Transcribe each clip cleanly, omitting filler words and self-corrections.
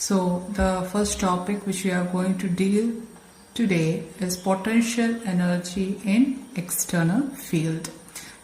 So the first topic which we are going to deal today is potential energy in external field.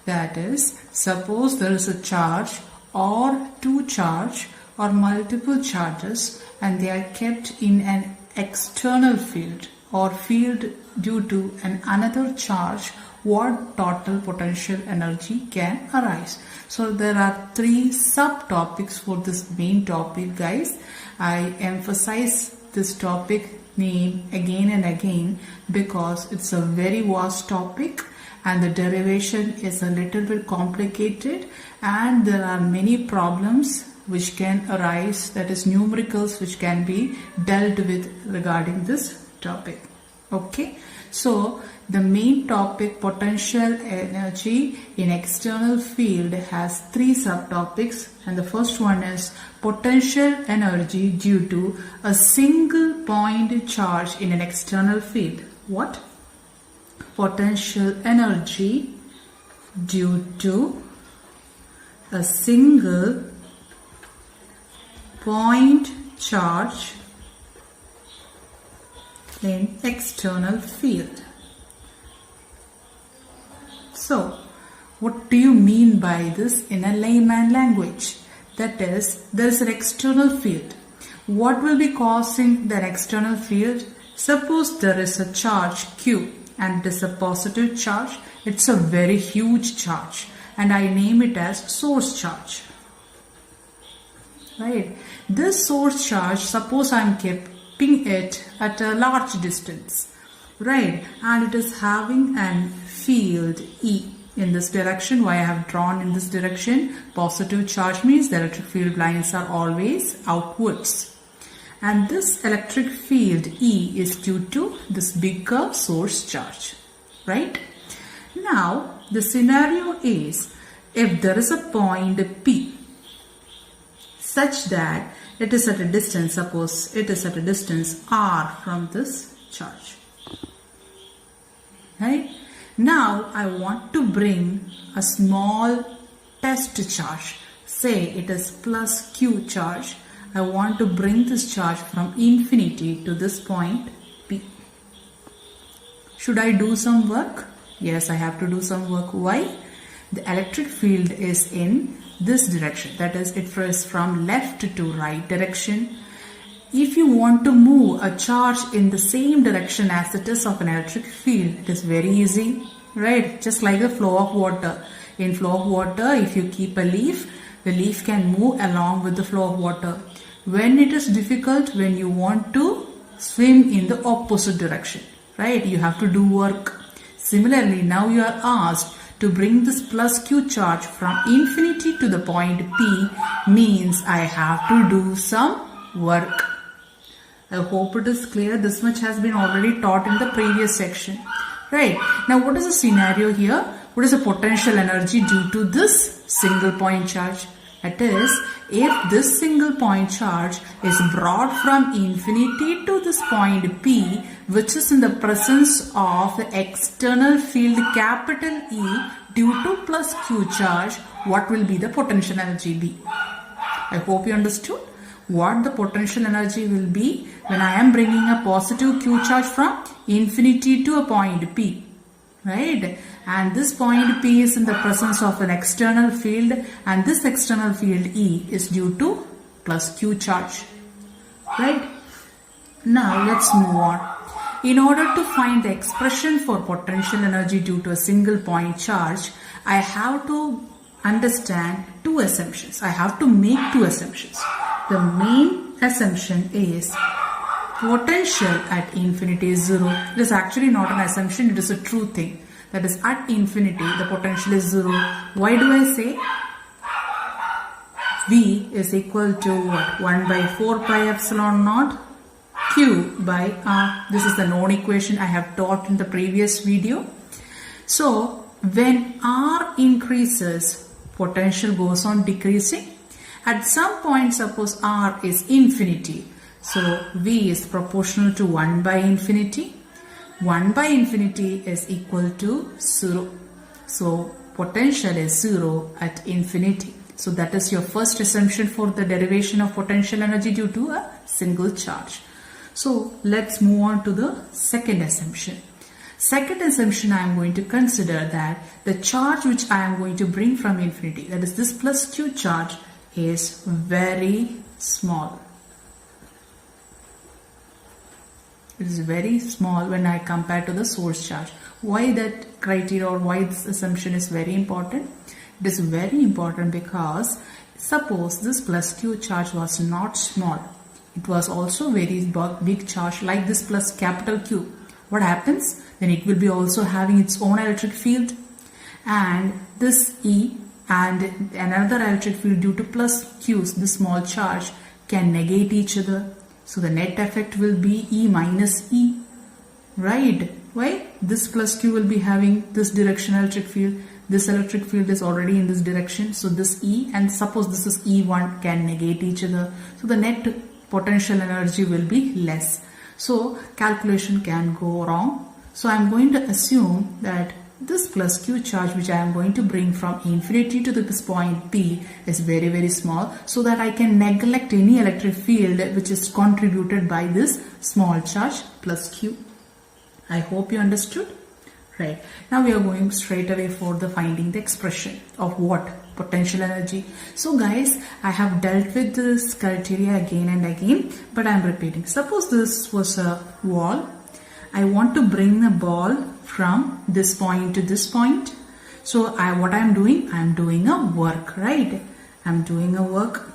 That is, suppose there is a charge or two charge or multiple charges and they are kept in an external field or field due to another charge, what total potential energy can arise. So there are three subtopics for this main topic, guys. I emphasize this topic name again and again because it's a very vast topic and the derivation is a little bit complicated and there are many problems which can arise, that is numericals which can be dealt with regarding this topic. Okay, so the main topic, potential energy in external field, has three subtopics, and the first one is potential energy due to a single point charge in an external field. What? Potential energy due to a single point charge in external field. So, what do you mean by this in a layman language? That is, there is an external field. What will be causing that external field? Suppose there is a charge Q and it is a positive charge. It's a very huge charge and I name it as source charge. Right? This source charge, suppose I am keeping it at a large distance, right, and it is having an field E in this direction. Why I have drawn in this direction? Positive charge means the electric field lines are always outwards, and this electric field E is due to this bigger source charge, right? Now the scenario is, if there is a point P such that it is at a distance, suppose it is at a distance R from this charge. Right? Now I want to bring a small test charge. Say it is plus Q charge. I want to bring this charge from infinity to this point P. Should I do some work? Yes, I have to do some work. Why? The electric field is in this direction, that is, it is from left to right direction. If you want to move a charge in the same direction as it is of an electric field, it is very easy, right? Just like the flow of water. In flow of water, if you keep a leaf, the leaf can move along with the flow of water. When it is difficult, when you want to swim in the opposite direction, right? You have to do work. Similarly, now you are asked to bring this plus Q charge from infinity to the point P, means I have to do some work. I hope it is clear. This much has been already taught in the previous section. Right. Now what is the scenario here? What is the potential energy due to this single point charge? That is, if this single point charge is brought from infinity to this point P, which is in the presence of the external field capital E due to plus Q charge, what will be the potential energy be? I hope you understood what the potential energy will be when I am bringing a positive Q charge from infinity to a point P. Right? And this point P is in the presence of an external field, and this external field E is due to plus Q charge. Right? Now let's move on. In order to find the expression for potential energy due to a single point charge, I have to understand two assumptions. I have to make two assumptions. The main assumption is potential at infinity is zero. It is actually not an assumption, it is a true thing. That is, at infinity the potential is zero. Why do I say? V is equal to what? 1 by 4 pi epsilon naught Q by R. This is the known equation I have taught in the previous video. So when R increases, potential goes on decreasing. At some point, suppose R is infinity, so V is proportional to 1 by infinity. 1 by infinity is equal to 0. So potential is 0 at infinity. So that is your first assumption for the derivation of potential energy due to a single charge. So let's move on to the second assumption. Second assumption, I am going to consider that the charge which I am going to bring from infinity, that is this plus q charge, is very small. It is very small when I compare to the source charge. Why that criteria or why this assumption is very important? It is very important because suppose this plus q charge was not small. It was also very big charge like this plus capital Q. What happens? Then it will be also having its own electric field, and this E and another electric field due to plus Q's, the small charge, can negate each other. So the net effect will be E minus E, right? Why? This plus Q will be having this direction electric field. This electric field is already in this direction. So this E, and suppose this is E1, can negate each other. So the net potential energy will be less. So calculation can go wrong. So I am going to assume that this plus q charge which I am going to bring from infinity to this point P is very small, so that I can neglect any electric field which is contributed by this small charge plus q. I hope you understood. Right. Now we are going straight away for the finding the expression of what? Potential energy. So guys, I have dealt with this criteria again and again, but I am repeating. Suppose this was a wall. I want to bring the ball from this point to this point. So what I am doing? I am doing a work, right? I am doing a work.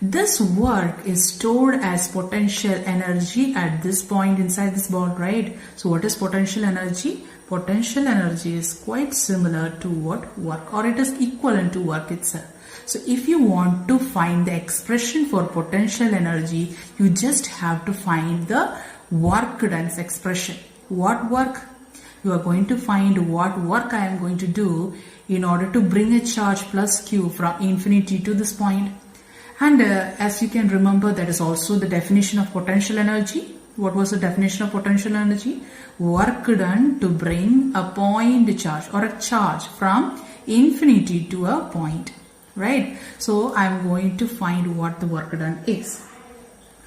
This work is stored as potential energy at this point inside this ball, right? So what is potential energy? Potential energy is quite similar to what? Work, or it is equivalent to work itself. So if you want to find the expression for potential energy, you just have to find the work done expression. What work? You are going to find what work I am going to do in order to bring a charge plus q from infinity to this point. And as you can remember, that is also the definition of potential energy. What was the definition of potential energy? Work done to bring a point charge or a charge from infinity to a point, right? So I am going to find what the work done is.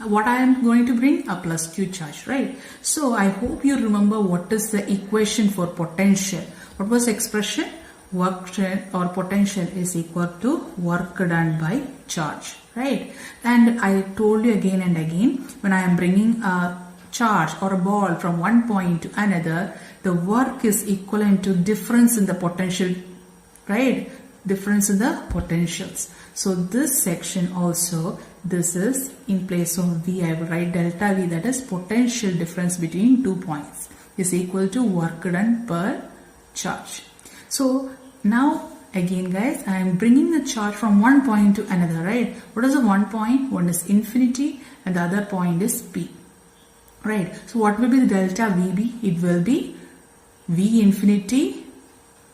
What I am going to bring? A plus q charge, right? So I hope you remember what is the equation for potential. What was the expression? Work or potential is equal to work done by charge, right? And I told you again and again, when I am bringing a charge or a ball from one point to another, the work is equivalent to difference in the potential, right? Difference in the potentials. So this section also, this is in place of V, I will write delta V, that is potential difference between 2 points, is equal to work done per charge. So now again guys, I am bringing the charge from one point to another, right? What is the one point? One is infinity and the other point is P, right? So what will be the delta VB? It will be V infinity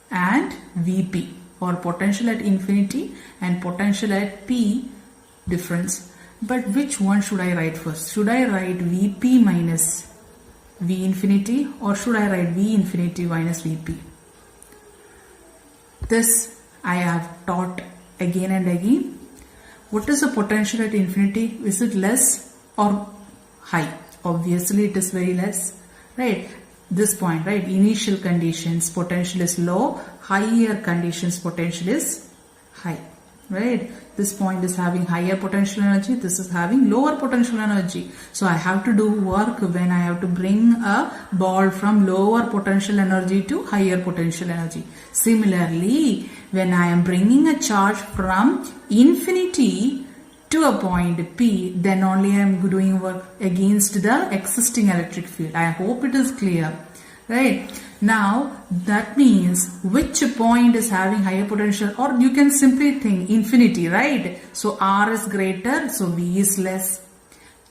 and VP, or potential at infinity and potential at P difference. But which one should I write first? Should I write VP minus V infinity, or should I write V infinity minus VP? This I have taught again and again. What is the potential at infinity? Is it less or high? Obviously it is very less, right? This point, right? Initial conditions, potential is low. Higher conditions, potential is high, right? This point is having higher potential energy. This is having lower potential energy. So I have to do work when I have to bring a ball from lower potential energy to higher potential energy. Similarly, when I am bringing a charge from infinity to a point P, then only I am doing work against the existing electric field. I hope it is clear, right? Now that means which point is having higher potential, or you can simply think infinity, right? So R is greater, so V is less.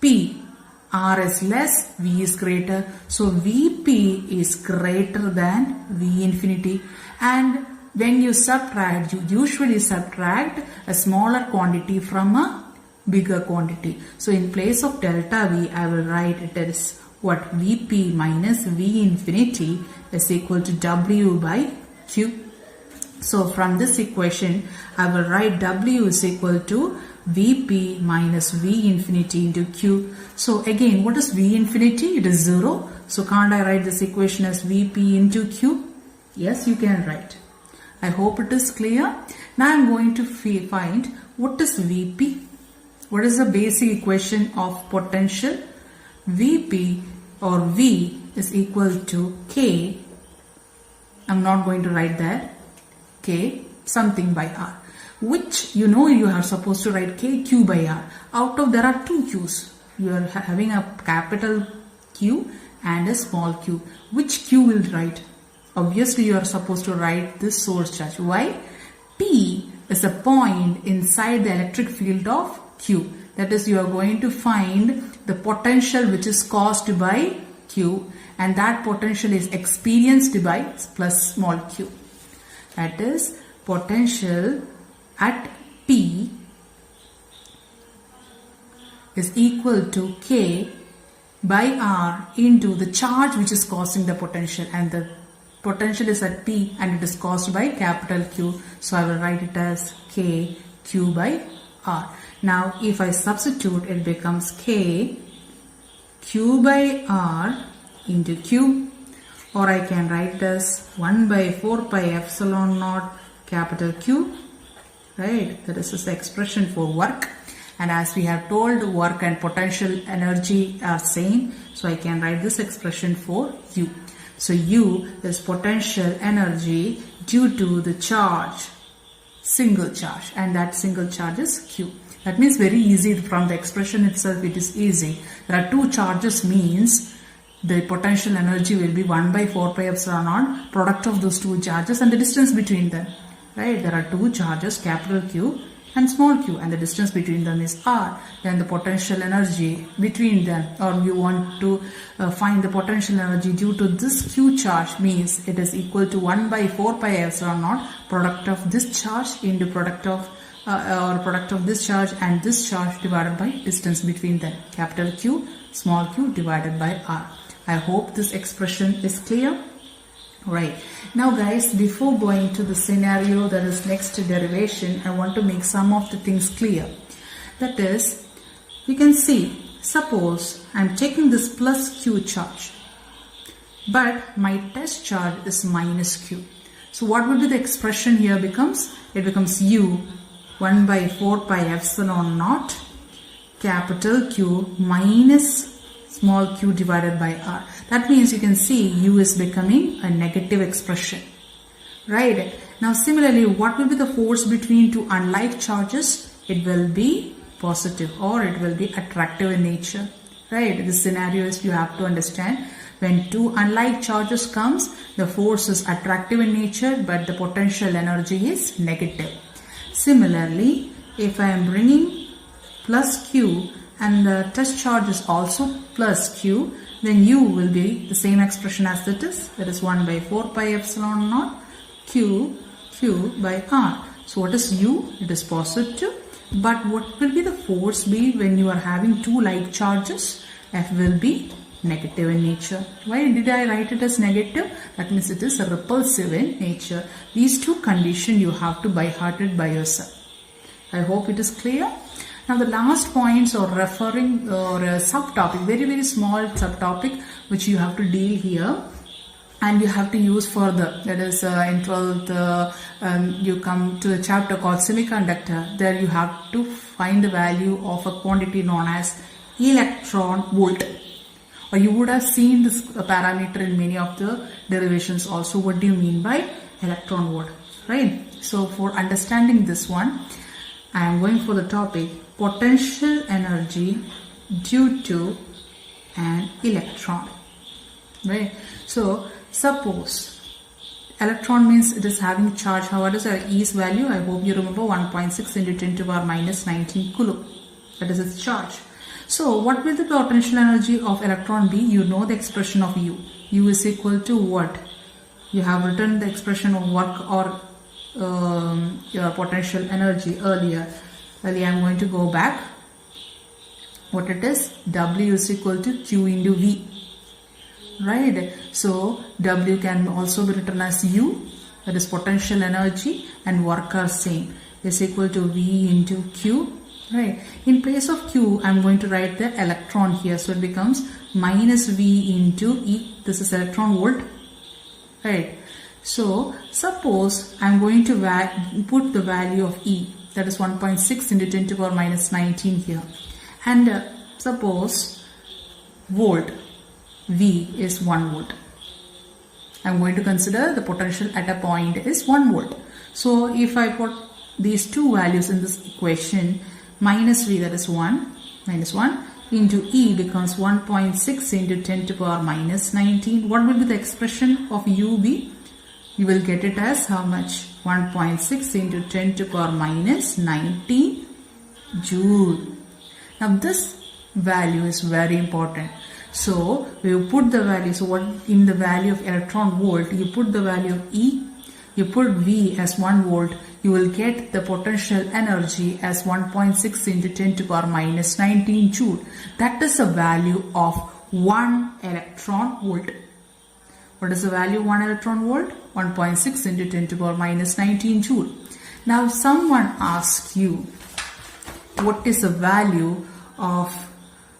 P, R is less, V is greater. So VP is greater than V infinity. And when you subtract, you usually subtract a smaller quantity from a bigger quantity. So in place of delta V, I will write it as what? Vp minus V infinity is equal to W by Q. So from this equation, I will write W is equal to Vp minus V infinity into Q. So again, what is V infinity? It is 0. So can't I write this equation as Vp into Q? Yes, you can write. I hope it is clear. Now I am going to find what is Vp. What is the basic equation of potential? Vp or V is equal to K. I'm not going to write that. K something by R, which you know you are supposed to write K Q by R. Out of there are two Q's. You are having a capital Q and a small q. Which Q will write? Obviously you are supposed to write this source charge. Why? P is a point inside the electric field of Q. That is, you are going to find the potential which is caused by Q, and that potential is experienced by plus small q. That is, potential at P is equal to K by R into the charge which is causing the potential, and the potential is at P and it is caused by capital Q. So I will write it as K Q by R. Now if I substitute, it becomes K Q by R into Q, or I can write it as 1 by 4 pi epsilon naught capital Q, right? That is the expression for work, and as we have told, work and potential energy are same, so I can write this expression for U. So U is potential energy due to the charge, single charge, and that single charge is Q. That means very easy. From the expression itself it is easy. There are two charges means the potential energy will be 1 by 4 pi epsilon naught, product of those two charges and the distance between them. Right? There are two charges, capital Q and small q, and the distance between them is r. Then the potential energy between them, or you want to find the potential energy due to this q charge, means it is equal to 1 by 4 pi epsilon naught, product of this charge into product of this charge and this charge divided by distance between them, capital Q, small q divided by r. I hope this expression is clear. Right. Now guys, before going to the scenario that is next to derivation, I want to make some of the things clear. That is, you can see, suppose I am taking this plus q charge, but my test charge is minus q. So what would be the expression here becomes? It becomes u 1 by 4 pi epsilon naught capital Q minus small q divided by r. That means you can see u is becoming a negative expression. Right. Now similarly, what will be the force between two unlike charges? It will be positive, or it will be attractive in nature. Right. This scenario is, you have to understand, when two unlike charges comes, the force is attractive in nature but the potential energy is negative. Similarly, if I am bringing plus q and the test charge is also plus q, then u will be the same expression as it is. That is 1 by 4 pi epsilon naught q by r. So what is u? It is positive. But what will be the force be when you are having two like charges? F will be negative in nature. Why did I write it as negative? That means it is repulsive in nature. These two conditions you have to by heart it by yourself. I hope it is clear. Now the last points are referring or a subtopic, very small subtopic which you have to deal here and you have to use further. That is in 12th you come to a chapter called semiconductor. There you have to find the value of a quantity known as electron volt. Or you would have seen this parameter in many of the derivations also. What do you mean by electron volt? Right. So for understanding this one, I am going for the topic potential energy due to an electron. Right. So suppose electron means it is having charge. What is our E's value? I hope you remember 1.6 into 10 to the power minus 19 coulomb. That is its charge. So what will the potential energy of electron be? You know the expression of U. U is equal to what? You have written the expression of work or your potential energy earlier. Earlier I am going to go back. What it is? W is equal to Q into V. Right. So W can also be written as U that is potential energy and work are same, is equal to V into Q. Right. In place of Q, I'm going to write the electron here. So it becomes minus V into E. This is electron volt. Right. So suppose I'm going to put the value of E, that is 1.6 into 10 to the power minus 19 here. And suppose volt, V is 1 volt. I'm going to consider the potential at a point is 1 volt. So if I put these two values in this equation, minus V, that is 1, minus 1 into E becomes 1.6 into 10 to the power minus 19. What will be the expression of UV? You will get it as how much? 1.6 into 10 to the power minus 19 joule. Now this value is very important. So we will put the value. So what in the value of electron volt, you put the value of E, you put V as 1 volt, you will get the potential energy as 1.6 into 10 to the power minus 19 joule. That is the value of 1 electron volt. What is the value of 1 electron volt? 1.6 into 10 to the power minus 19 joule. Now if someone asks you what is the value of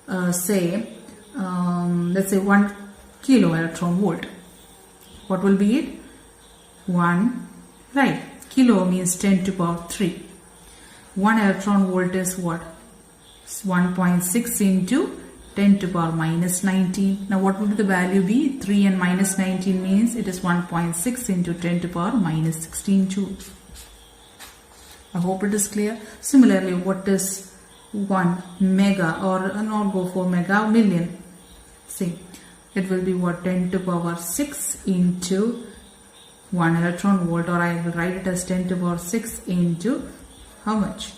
let's say 1 kilo electron volt, what will be it? 1, right? Kilo means 10 to the power 3. 1 electron volt is what? 1.6 into 10 to the power minus 19. Now what would the value be? 3 and minus 19 means it is 1.6 into 10 to the power minus 16 joules. I hope it is clear. Similarly, what is 1 mega, or not go for mega, million? See, it will be what? 10 to the power 6 into 1 electron volt, or I will write it as 10 to the power 6 into how much?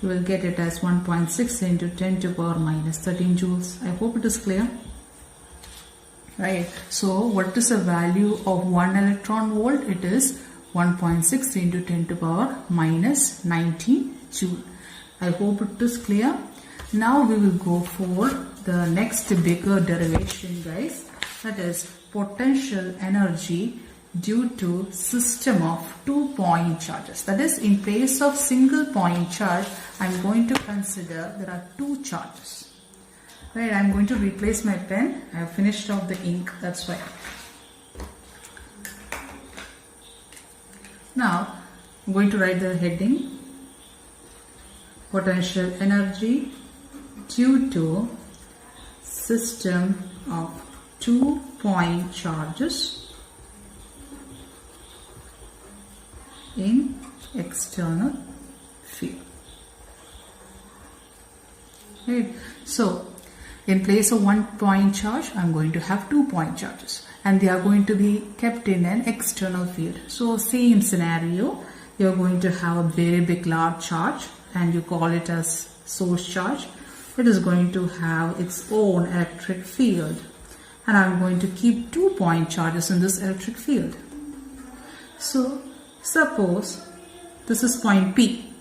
You will get it as 1.6 into 10 to the power minus 13 joules. I hope it is clear. Right. So what is the value of 1 electron volt? It is 1.6 into 10 to the power minus 19 joule. I hope it is clear. Now we will go for the next bigger derivation, guys. That is potential energy due to system of 2-point charges. That is, in place of single point charge, I am going to consider there are 2 charges. Right, I am going to replace my pen. I have finished off the ink, that's why. Now, I am going to write the heading. Potential energy due to system of 2-point charges in external field. Right. So, in place of 1-point charge, I am going to have 2-point charges, and they are going to be kept in an external field. So, same scenario, you are going to have a very big large charge, and you call it as source charge. It is going to have its own electric field, and I am going to keep 2-point charges in this electric field. So, suppose this is point P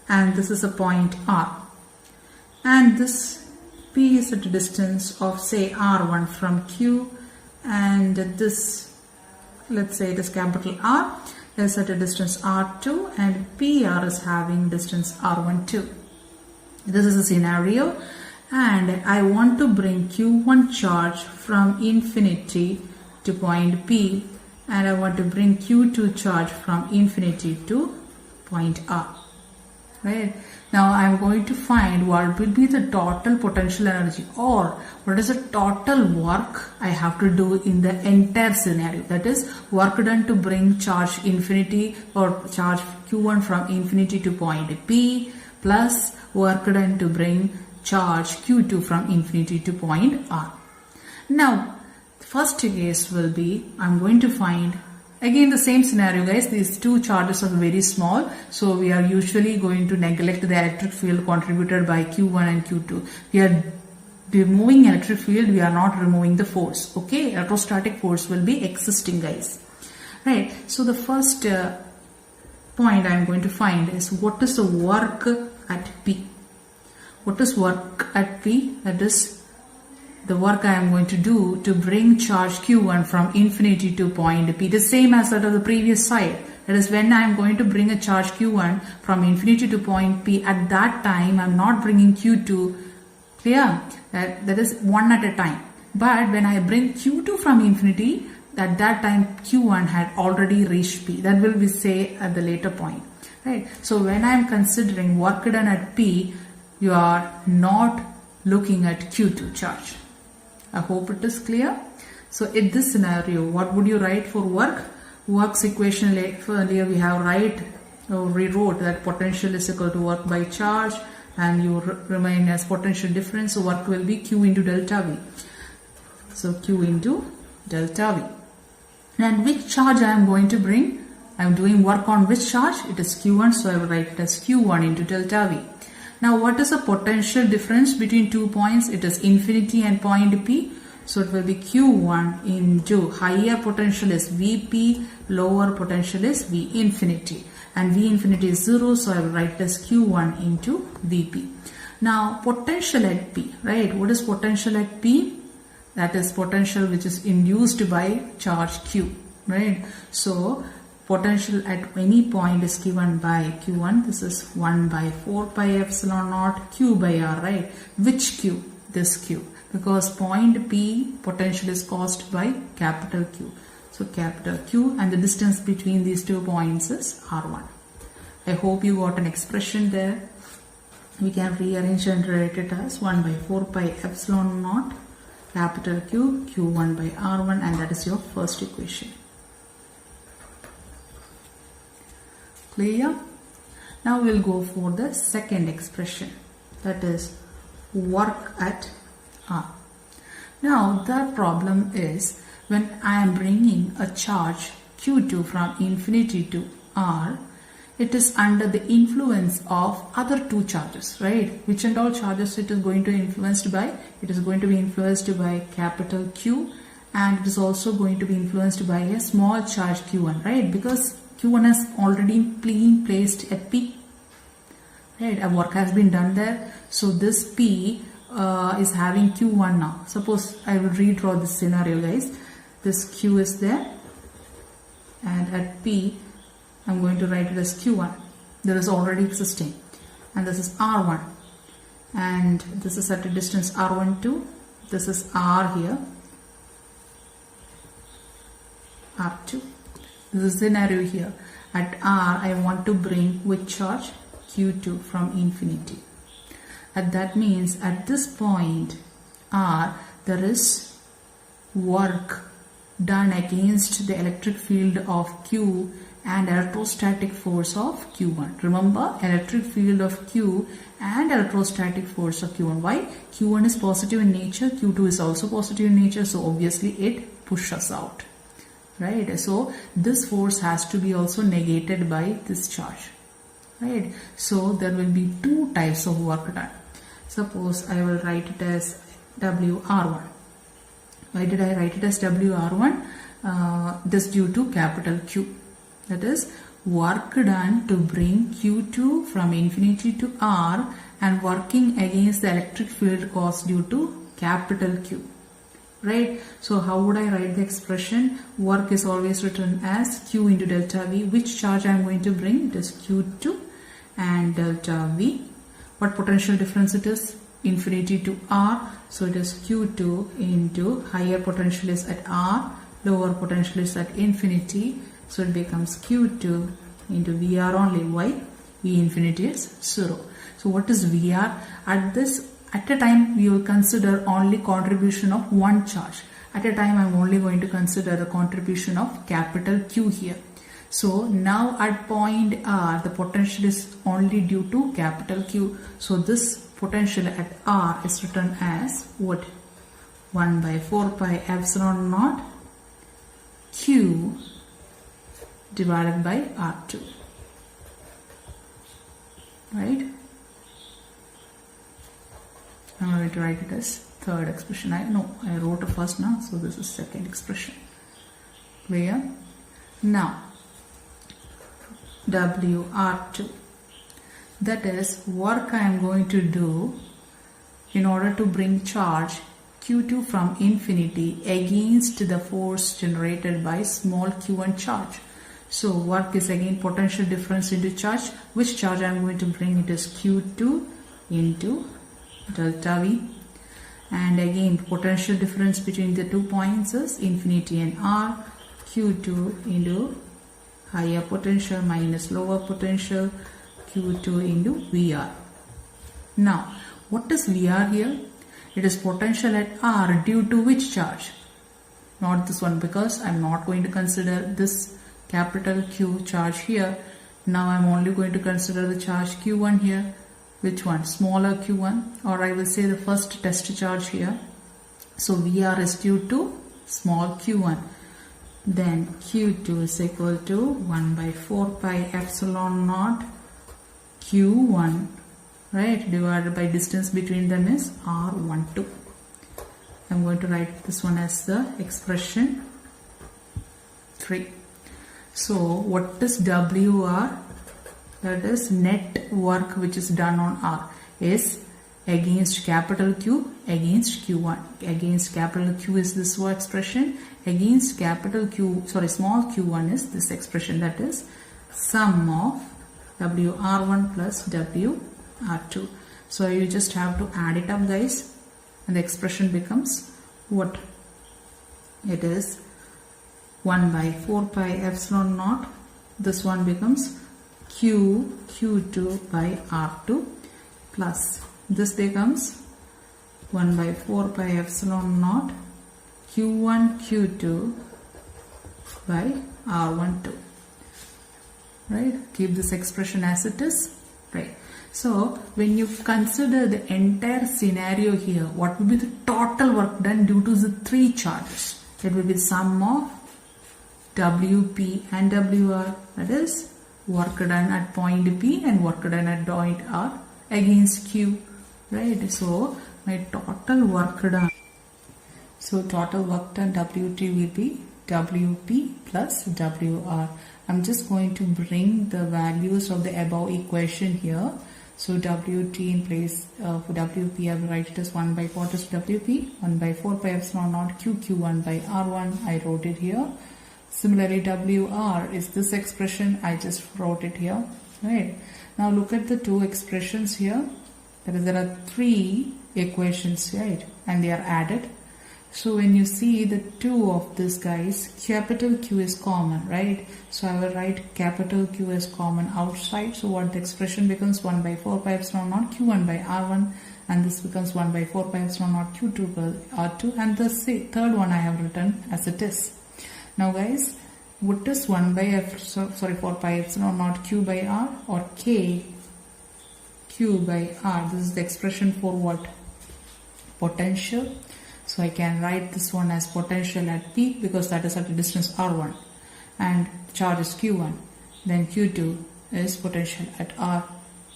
and this is a point R, and this P is at a distance of say R1 from Q, and this, let's say it is capital R, is at a distance R2, and PR is having distance R12. This is a scenario, and I want to bring Q1 charge from infinity to point P, and I want to bring Q2 charge from infinity to point R. Right? Now I am going to find what will be the total potential energy, or what is the total work I have to do in the entire scenario. That is, work done to bring charge infinity or charge Q1 from infinity to point P, plus work done to bring charge Q2 from infinity to point R. Now, the first case will be, I am going to find, again the same scenario, guys. These 2 charges are very small, so we are usually going to neglect the electric field contributed by Q1 and Q2. We are removing electric field, we are not removing the force. Okay, electrostatic force will be existing, guys. Right, so the first point I am going to find is what is the work at P. What is work at P? That is the work I am going to do to bring charge Q1 from infinity to point P. The same as that of the previous side. That is, when I am going to bring a charge Q1 from infinity to point P, at that time I am not bringing Q2. Clear? That is one at a time. But when I bring Q2 from infinity, at that time Q1 had already reached P. That will be say at the later point. Right? So when I am considering work done at P, you are not looking at Q2 charge. I hope it is clear. So in this scenario, what would you write for work? Work's equation earlier we have rewrote that potential is equal to work by charge, and you remain as potential difference. So work will be Q into delta V. So Q into delta V. And which charge I am going to bring? I am doing work on which charge? It is Q1, so I will write it as Q1 into delta V. Now what is the potential difference between 2 points? It is infinity and point P. So it will be Q1 into higher potential is Vp, lower potential is V infinity. And V infinity is 0, so I will write it as Q1 into Vp. Now potential at P, right? What is potential at P? That is potential which is induced by charge Q, right? So potential at any point is given by Q1. This is 1 by 4 pi epsilon naught Q by R, right? Which Q? This Q. Because point P potential is caused by capital Q. So capital Q, and the distance between these 2 points is R1. I hope you got an expression there. We can rearrange and write it as 1 by 4 pi epsilon naught capital Q, Q1 by R1, and that is your first equation. Clear? Now we'll go for the second expression, that is work at R. Now the problem is, when I am bringing a charge Q2 from infinity to R, it is under the influence of other 2 charges, right? Which and all charges it is going to be influenced by? It is going to be influenced by capital Q, and it is also going to be influenced by a small charge Q1, right? Because Q1 has already been placed at P, right? A work has been done there. So this P is having Q1 now. Suppose I will redraw this scenario, guys. This Q is there, and at P I'm going to write it as Q1. There is already existing, and this is R1, and this is at a distance R12. This is R here, R2. This is scenario here. At R, I want to bring which charge? Q2 from infinity. And that means at this point R, there is work done against the electric field of Q and electrostatic force of Q1. Remember, electric field of Q and electrostatic force of Q1. Why? Q1 is positive in nature, Q2 is also positive in nature, so obviously it pushes out. Right? So this force has to be also negated by this charge. Right? So there will be 2 types of work done. Suppose I will write it as WR1. Why did I write it as WR1? This due to capital Q. That is work done to bring Q2 from infinity to R and working against the electric field caused due to capital Q. Right? So how would I write the expression? Work is always written as Q into delta V. Which charge I am going to bring? It is Q2 and delta V. What potential difference it is? Infinity to R. So it is Q2 into higher potential is at R, lower potential is at infinity. So it becomes Q2 into VR only. Why? V infinity is 0. So what is VR? At a time we will consider only contribution of one charge. At a time I am only going to consider the contribution of capital Q here. So now at point R, the potential is only due to capital Q. So this potential at R is written as what? 1 by 4 pi epsilon naught Q divided by R2. Right? I'm going to write it as third expression. I wrote it first now, so this is second expression. Clear? Now, WR2. That is work I am going to do in order to bring charge Q2 from infinity against the force generated by small q1 charge. So work is again potential difference into charge. Which charge I am going to bring? It is Q2 into delta V. And again potential difference between the 2 points is infinity and R. Q2 into higher potential minus lower potential, Q2 into VR. Now what is VR here? It is potential at R due to which charge? Not this one, because I am not going to consider this capital Q charge here. Now I am only going to consider the charge Q1 here. Which one? Smaller Q1, or I will say the first test charge here. So VR is due to small Q1. Then Q2 is equal to 1 by 4 pi epsilon naught Q1, right, divided by distance between them is R12. I'm going to write this one as the expression 3. So what is WR? That is net work which is done on R is against capital Q against Q1. Against capital Q is this expression. Against capital Q, small q1 is this expression, that is sum of WR1 plus WR2. So you just have to add it up, guys, and the expression becomes what? It is 1 by 4 pi epsilon naught. This one becomes Q2 by R2 plus this becomes 1 by 4 pi epsilon naught Q1 Q2 by R12. Right? Keep this expression as it is. Right. So when you consider the entire scenario here, what will be the total work done due to the 3 charges? It will be the sum of WP and WR, that is work done at point P and work done at point R against Q. Right. So my total work done. So total work done WT will be WP plus WR. I'm just going to bring the values of the above equation here. So WT in place for WP, I will write it as 1 by what is WP? 1 by 4 pi epsilon naught Q1 by R1. I wrote it here. Similarly, WR is this expression. I just wrote it here. Right. Now look at the 2 expressions here. That is, there are 3 equations, right? And they are added. So when you see the 2 of this guys, capital Q is common, right? So I will write capital Q as common outside. So what the expression becomes 1 by 4 pi epsilon naught Q1 by R1, and this becomes 1 by 4 pi epsilon naught Q2 by R2, and the third one I have written as it is. Now guys, what is 1 by 4 pi epsilon naught Q by R or K Q by R? This is the expression for what? Potential. So I can write this one as potential at P because that is at a distance R1 and charge is Q1. Then Q2 is potential at R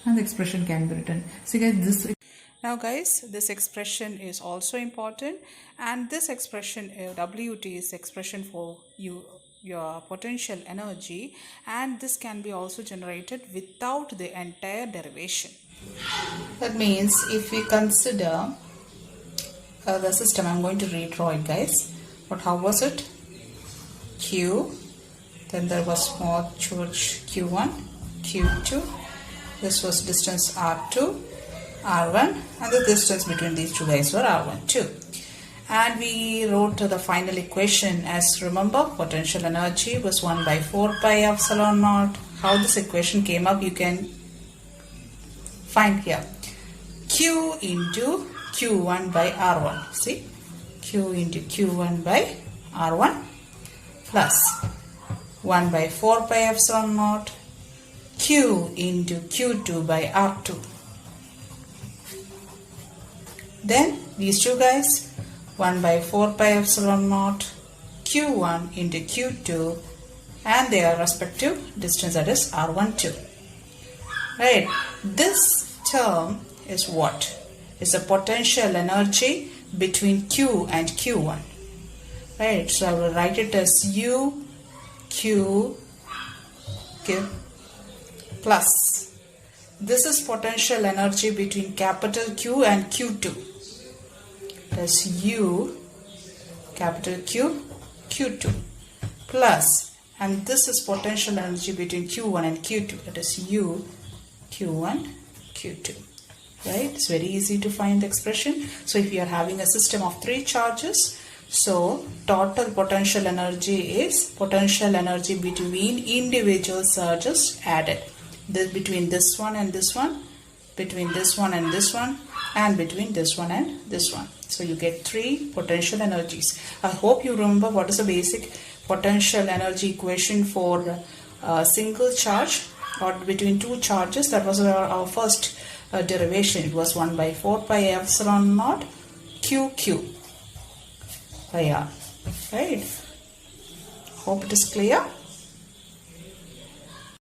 and the expression can be written. So guys, this expression is also important, and this expression WT is expression for your potential energy, and this can be also generated without the entire derivation. That means if we consider the system, I'm going to redraw it, guys. But how was it? Q, then there was small charge Q1, Q2, this was distance R2, R1, and the distance between these 2 guys were R1, 2. And we wrote the final equation as, remember, potential energy was 1 by 4 pi epsilon naught. How this equation came up, you can find here. Q into Q1 by R1. See, Q into Q1 by R1 plus 1 by 4 pi epsilon naught Q into Q2 by R2. Then these 2 guys, 1 by 4 pi epsilon naught Q1 into Q2 and their respective distance, that is R1, 2. Right. This term is what? Is the potential energy between Q and Q1. Right. So I will write it as U Q plus. This is potential energy between capital Q and Q2. is U, capital Q, Q2 plus, and this is potential energy between Q1 and Q2, that is U, Q1, Q2. Right? It's very easy to find the expression. So if you are having a system of 3 charges, so total potential energy is potential energy between individual charges added. Between this one and this one, between this one and this one, and between this one and this one. So you get 3 potential energies. I hope you remember what is the basic potential energy equation for a single charge or between 2 charges. That was our first derivation. It was 1 by 4 pi epsilon naught QQ by R. Right? Hope it is clear.